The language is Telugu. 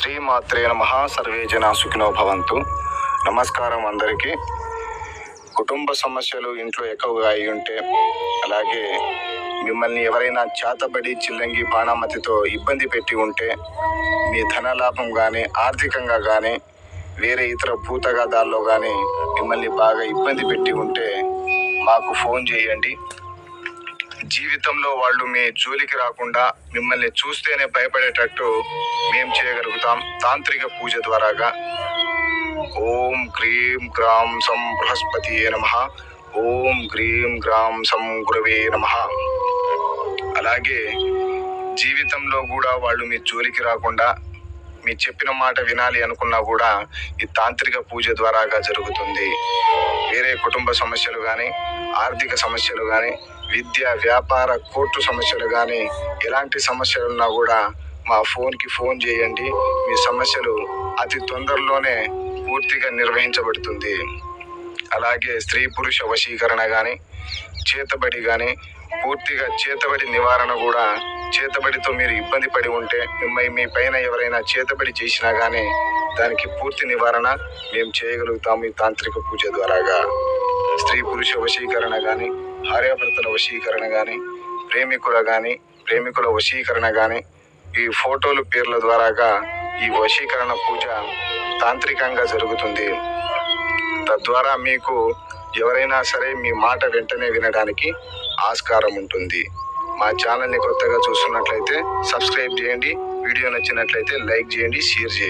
శ్రీమాత్రే నమః. సర్వే జనా సుఖినో భవంతు. నమస్కారం అందరికీ. కుటుంబ సమస్యలు ఇంట్లో ఎక్కువగా అయి ఉంటే, అలాగే మిమ్మల్ని ఎవరైనా చేతబడి చిల్లంగి బాణామతితో ఇబ్బంది పెట్టి ఉంటే, మీ ధనలాభం కానీ ఆర్థికంగా కానీ వేరే ఇతర భూతగాదాల్లో కానీ మిమ్మల్ని బాగా ఇబ్బంది పెట్టి ఉంటే మాకు ఫోన్ చేయండి. జీవితంలో వాళ్ళు మీ జోలికి రాకుండా మిమ్మల్ని చూస్తేనే భయపడేటట్టు మేం చేయగలుగుతాం తాంత్రిక పూజ ద్వారాగా. ఓం గ్రీం గ్రాం సం బృహస్పతియే నమః. ఓం గ్రీం గ్రాం సం గురవే నమః. అలాగే జీవితంలో కూడా వాళ్ళు మీ జోలికి రాకుండా మీ చెప్పిన మాట వినాలి అనుకున్నా కూడా ఈ తాంత్రిక పూజ ద్వారాగా జరుగుతుంది. వేరే కుటుంబ సమస్యలు కానీ ఆర్థిక సమస్యలు కానీ విద్య వ్యాపార కోర్టు సమస్యలు కానీ ఎలాంటి సమస్యలు ఉన్నా కూడా మా ఫోన్కి ఫోన్ చేయండి. మీ సమస్యలు అతి తొందరలోనే పూర్తిగా నిర్వహించబడుతుంది. అలాగే స్త్రీ పురుష వశీకరణ కానీ చేతబడి కానీ పూర్తిగా చేతబడి నివారణ కూడా, చేతబడితో మీరు ఇబ్బంది పడి ఉంటే మీ పైన ఎవరైనా చేతబడి చేసినా కానీ దానికి పూర్తి నివారణ మేము చేయగలుగుతాము ఈ తాంత్రిక పూజ ద్వారాగా. స్త్రీ పురుష వశీకరణ కానీ భార్యాభర్తల వశీకరణ కానీ ప్రేమికుల వశీకరణ కానీ ఈ ఫోటోలు పేర్ల ద్వారాగా ఈ వశీకరణ పూజ తాంత్రికంగా జరుగుతుంది. తద్వారా మీకు ఎవరైనా సరే మీ మాట వెంటనే వినడానికి ఆస్కారం ఉంటుంది. మా ఛానల్ని కొత్తగా చూస్తున్నట్లయితే సబ్స్క్రైబ్ చేయండి. వీడియో నచ్చినట్లయితే లైక్ చేయండి, షేర్ చేయండి.